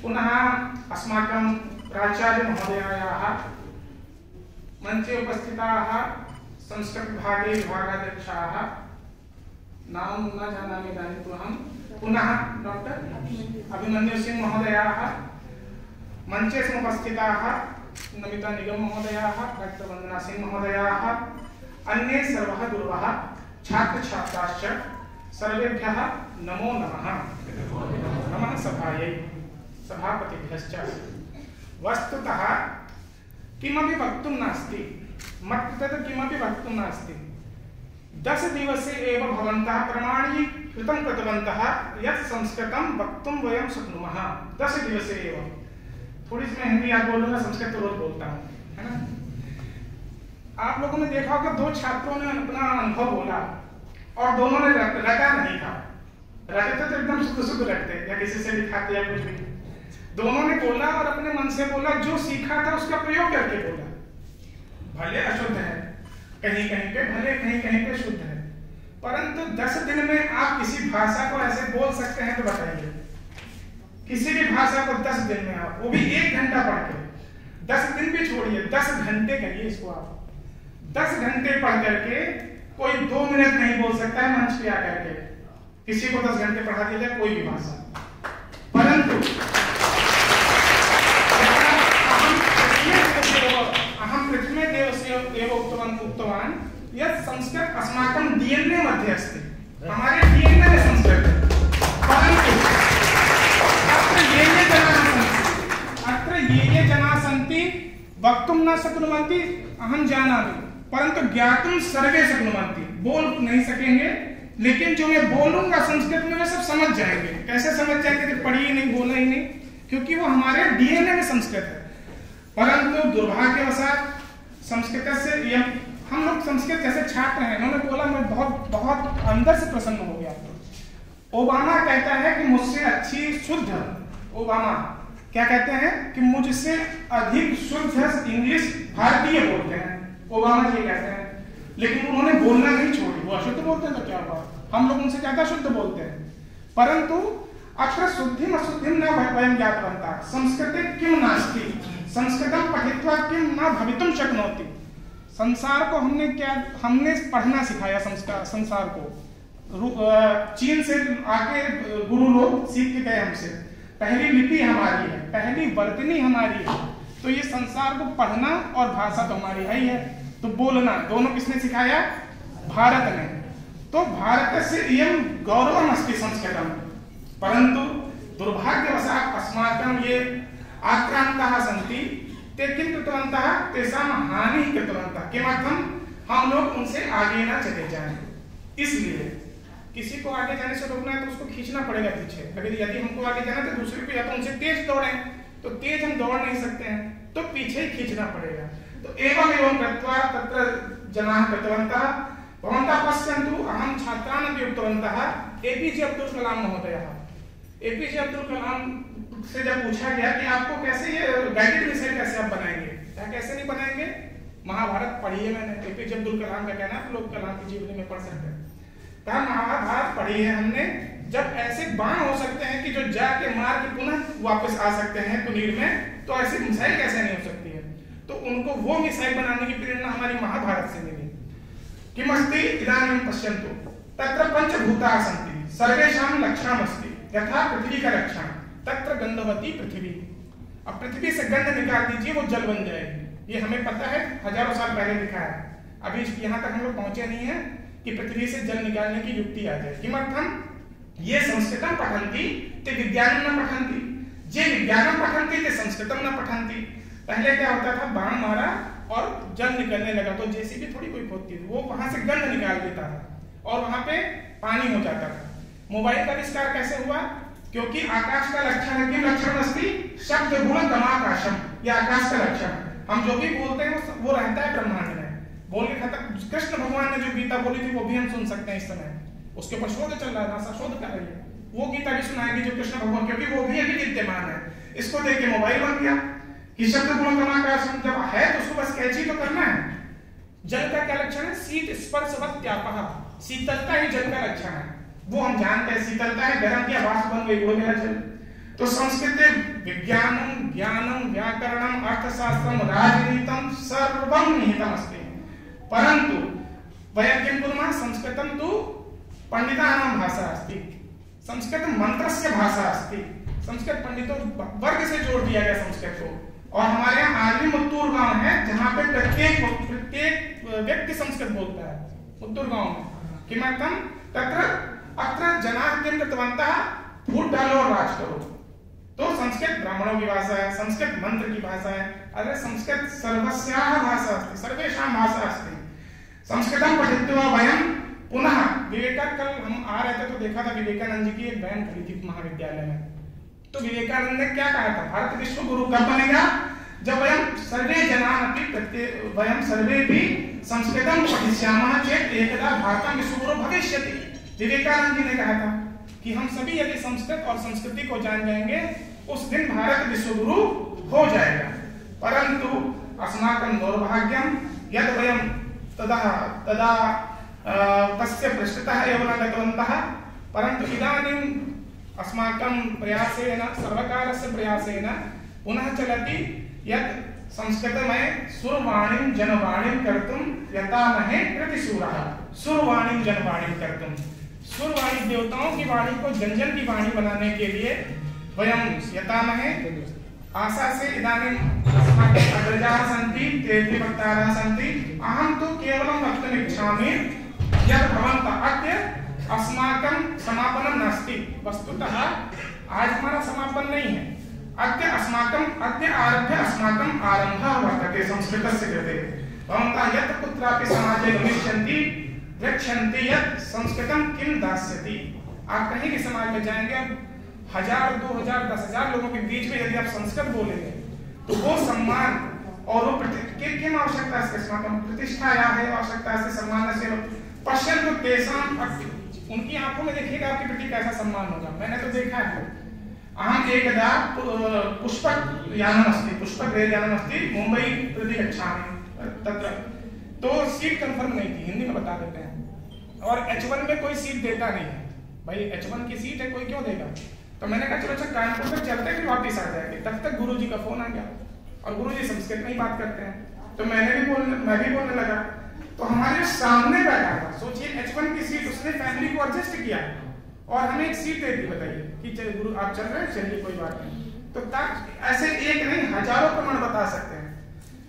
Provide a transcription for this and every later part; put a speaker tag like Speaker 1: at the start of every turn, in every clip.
Speaker 1: पुनः अस्माकं प्राचार्य महोदयायाः मंचे उपस्थिताः संस्कृतविभागे विभागाध्यक्षाः नाम न जानामि इदानीं तु अहं पुनः डॉक्टर अभिमन्यु सिंह महोदयाः मंचे समुपस्थिताः नमिता निगम महोदयाः डॉक्टर वंदना सिंह महोदयाः अन्ये सर्वः गुरवः छात्र छात्राश्च सर्वेभ्यः नमो नमः। नमः सभायै सभापतिभ्यश्च। वस्तुतः किमपि वक्तुं नास्ति, मत्कृते किमपि वक्तुं नास्ति। 10 दिवसे एव भवन्तः प्रमाणीकृतं कृतवन्तः यत् संस्कृतं वक्तुं वयं शक्नुमः। 10 दिवसे एव। थोड़ी सी मैं हिंदी याद बोलूंगा, संस्कृत तो रोज बोलता हूँ, है ना। आप लोगों ने देखा होगा 2 छात्रों ने अपना अनुभव बोला और दोनों ने रटा नहीं था। रटते तो एकदम शुद्ध शुद्ध रटते या किसी से दिखाते या कुछ भी। दोनों ने बोला और अपने मन से बोला, जो सीखा था उसका प्रयोग करके बोला। भले अशुद्ध है कहीं कहीं पे, भले कहीं कहीं पे शुद्ध है, परंतु 10 दिन में आप किसी भाषा को ऐसे बोल सकते हैं तो बताइए। किसी भी भाषा को 10 दिन में आप, वो भी 1 घंटा पढ़ के, 10 दिन भी छोड़िए, 10 घंटे करिए इसको आप। 10 घंटे पढ़ करके कोई 2 मिनट नहीं बोल सकता है मंच पे आकर के। किसी को 10 घंटे पढ़ा दिया जाए कोई भी भाषा, परंतु अहम पृथ्वी देवस्य एव उक्तवान् यत् संस्कृत अस्माकं डीएनए मध्ये अस्ति। हमारे डीएनए में संस्कृत है, परंतु अत्र ये जनाः सन्ति वक्तुं न शक्नुवन्ति, अहं जानामि, परंतु ज्ञातुं सर्वे शक्नुवन्ति। बोल नहीं सकेंगे, लेकिन जो मैं बोलूंगा संस्कृत में वे सब समझ जाएंगे। कैसे समझ जाएंगे कि पढ़ी ही नहीं, बोला ही नहीं, क्योंकि वो हमारे डीएनए में संस्कृत है। परंतु दुर्भाग्यवशात संस्कृत से हम लोग संस्कृत जैसे छात्र हैं, उन्होंने बोला, मैं बहुत बहुत अंदर से प्रसन्न हो गया। ओबामा कहता है कि मुझसे अच्छी शुद्ध, ओबामा क्या कहते हैं कि मुझसे अधिक शुद्ध इंग्लिश भारतीय बोलते हैं, ओबामा जी कहते हैं। लेकिन उन्होंने बोलना नहीं छोड़ी, वो अशुद्ध बोलते हैं तो क्या हुआ, हम लोग उनसे ज्यादा शुद्ध बोलते हैं। परंतु अत्र शुद्धिम अशुद्धिम न वयं ज्ञातवन्तः संस्कृते किं नास्ति, संस्कृतं पठित्वा किं न भवितुं शक्नोति। संसार को हमने पढ़ना सिखाया, संसार को। चीन से आके गुरु लोग सीख के गए हमसे। पहली लिपि हमारी है, पहली वर्तनी हमारी है, तो ये संसार को पढ़ना और भाषा तो हमारी है ही है, तो बोलना दोनों किसने सिखाया, भारत ने। तो भारत से इयं गौरवम् अस्ति संस्कृतम्, परंतु दुर्भाग्यवशात् अस्माकं ये आक्रांताः सन्ति, ते किं कृतवन्तः, तेषां हानिः कृतवन्तः। किमर्थं, हम लोग उनसे आगे ना चले जाएं। इसलिए किसी को आगे जाने से रोकना है तो उसको खींचना पड़ेगा पीछे। अगर यदि हमको आगे जाना तो दूसरे को, या तो उनसे तेज दौड़ें, तो तेज हम दौड़ नहीं सकते हैं, तो पीछे ही खींचना पड़ेगा। तो एवं कृत्वा तत्र जनाः कृतवन्तः। भवन्तः पश्यन्तु, अहं छात्रान् अपि उक्तवन्तः, एपीजे अब्दुल कलाम महोदयः। एपीजे अब्दुल कलाम से जब पूछा गया कि आपको कैसे ये गाइडेड मिसाइल कैसे आप बनाएंगे, कैसे नहीं बनाएंगे, महाभारत पढ़ी है मैंने। एपीजे अब्दुल कलाम का कहना है, लोग कलाम की जीवनी में पढ़ सकते हैं। कहा महाभारत पढ़ी है हमने, जब ऐसे बाण हो सकते हैं कि जो जाके मार के पुनः वापस आ सकते हैं कुलीर में, तो ऐसी मिसाइल कैसे नहीं हो सकती है। तो उनको वो मिसाइल बनाने की प्रेरणा हमारी महाभारत से मिली। किमस्ति इदानीं पश्यन्तु, तत्र पंचभूताः सन्ति, सर्वेषां लक्षणमस्ति, यथा पृथ्वी का लक्षण, तत्र गंधवती पृथ्वी। अब पृथ्वी से गंध निकाल दीजिए, वो जल बन जाएगी। ये हमें पता है, हजारों साल पहले लिखा है। अभी यहाँ तक हम लोग पहुंचे नहीं है कि पृथ्वी से जल निकालने की युक्ति आ जाए। किमर्थम, ये संस्कृतं पठन्ति ते विज्ञानं न पठन्ति, जे विज्ञानं पठन्ति ते संस्कृतं न पठन्ति। पहले क्या होता था, बाण मारा और जल निकलने लगा तो जेसीबी थोड़ी कोई खोदती थी, वो वहां से गंध निकाल देता था और वहां पे पानी हो जाता था। मोबाइल का आविष्कार कैसे हुआ, क्योंकि आकाश का लक्षण है, कि लक्षण अस्ति शब्द गुण तमाकाशम, ये आकाश का लक्षण है। हम जो भी बोलते हैं वो रहता है ब्रह्मांड में। बोल के खत्म। कृष्ण भगवान ने जो गीता बोली थी वो भी हम सुन सकते हैं इस समय, उसके ऊपर शोध चल रहा है, नासा शोध कर रही है, वो गीता भी सुनाएगी जो कृष्ण भगवान, क्योंकि वो भी अभी विद्यमान है। इसको देख के मोबाइल बन गया कि शब्द गुण तमाकाशम, जब है तो उसको बस कैच ही तो करना है। जल का क्या लक्षण है, शीत स्पर्शवत्यापः, शीतलता ही जल का लक्षण है। वो हम जानते हैं, शीतलता है, गर्म किया वाष्प बन गई, हो गया जल। तो संस्कृते विज्ञानं ज्ञानं व्याकरणं अर्थशास्त्रं राजनीतं सर्वं निहितम् अस्ति। परन्तु वयं किं कुर्मः, संस्कृतं तु पंडितानां भाषा अस्ति, संस्कृत मंत्रस्य भाषा अस्ति, संस्कृत पंडितों वर्ग से जोड़ दिया गया संस्कृत को। और हमारे यहाँ आज भी मुत्तूर गांव है जहाँ पे प्रत्येक व्यक्ति संस्कृत बोलता है। मुत्तूर गांव में किमर्थं तत्र अत्र जनाः किं कृतवन्तः, वोट डालो और राज करो। तो संस्कृत ब्राह्मणों की भाषा है, संस्कृत मंत्र की भाषा है। अरे संस्कृत सर्वस्याः भाषा अस्ति, सर्वेषां भाषा अस्ति। संस्कृतं पठित्वा वयं पुनः कल हम आ रहे थे तो देखा था विवेकानंद जी की एक बैन खड़ी थी महाविद्यालय में। तो विवेकानंद ने क्या कहा था, भारत विश्व गुरु कब बनेगा, जब वयं सर्वे जनाः अपि वयं सर्वे भी संस्कृतं पठिष्यामः चेत् एकदा भारतं विश्व गुरु भविष्यति। विवेकानंद जी ने कहा था कि हम सभी यदि संस्कृत और संस्कृति को जान जाएंगे उस दिन भारत विश्व गुरु हो जाएगा। परंतु अस्माकं दौर्भाग्यं यद् वयं तदा तस्य पृष्ठतः एव न गतवन्तः। परन्तु इदानीम् अस्माकं प्रयासेन, सर्वकारस्य प्रयासेन पुनः चलति यत् संस्कृतमय सुरवाणीं जनवाणीं कर्तुं यतामहे प्रतिशूरः। सुरवाणीं जनवाणीं कर्तुं, सुरवाणी देवताओं की वाणी को जन जन की वाणी बनाने के लिए वयं यतामहे। आशा से इदानीं अस्माकम् अग्रजाः सन्ति, तेऽपि वक्तारः सन्ति। अहं तु केवलं वक्तुमिच्छामि यत् भवन्तः अद्य अस्माकं समापनं नास्ति। वस्तुतः आज हमारा समापन नहीं है, अद्य आरभ्य अस्माकं आरम्भः वर्तते संस्कृतस्य कृते। भवन्तः यत्र कुत्रापि समाजे गमिष्यन्ति पृच्छन्ति यत् संस्कृतं किं दास्यति। आप कहीं भी समाज में जाएंगे, 1000, 2000, 10,000 लोगों के बीच में यदि आप संस्कृत बोलेंगे तो वो सम्मान और वो किम आवश्यकता अस्ति, अस्माकं प्रतिष्ठायाः एव आवश्यकता अस्ति, सम्मानस्य। पश्यन्तु तेषां, उनकी आंखों में देखिएगा आपके प्रति कैसा सम्मान होगा। मैंने तो देखा है। अहम् एकदा पुष्पक रेलयानमस्ति मुंबई प्रति गच्छामि, तत्र तो सीट कंफर्म नहीं थी, हिंदी में बता देते हैं। और H1 में कोई सीट देता नहीं है। भाई H1 की सीट है, कोई क्यों देगा। तो मैंने कहा चलो अच्छा कानपुर तक चलते हैं, फिर वापस आ जाएंगे। तब तक गुरुजी का फोन आ गया और गुरुजी संस्कृत में ही बात करते हैं। तो मैं भी बोलने लगा। तो हमारे सामने बैठा था, सोचिए H1 की सीट, उसने फैमिली को एडजस्ट किया और हमें एक सीट दे दी। बताइए कि चलिए गुरु आप चल रहे हैं, चलिए कोई बात नहीं। तो ऐसे एक नहीं हजारों प्रमाण बता सकते हैं।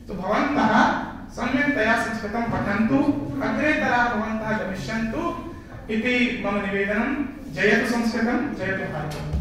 Speaker 1: तो भवन्तः सम्यक्तया संस्कृतं पठन्तु, अग्रेतरा भवन्तः गमिष्यन्तु इति मम निवेदनं। जयतु संस्कृतं, जयतु भारतम्।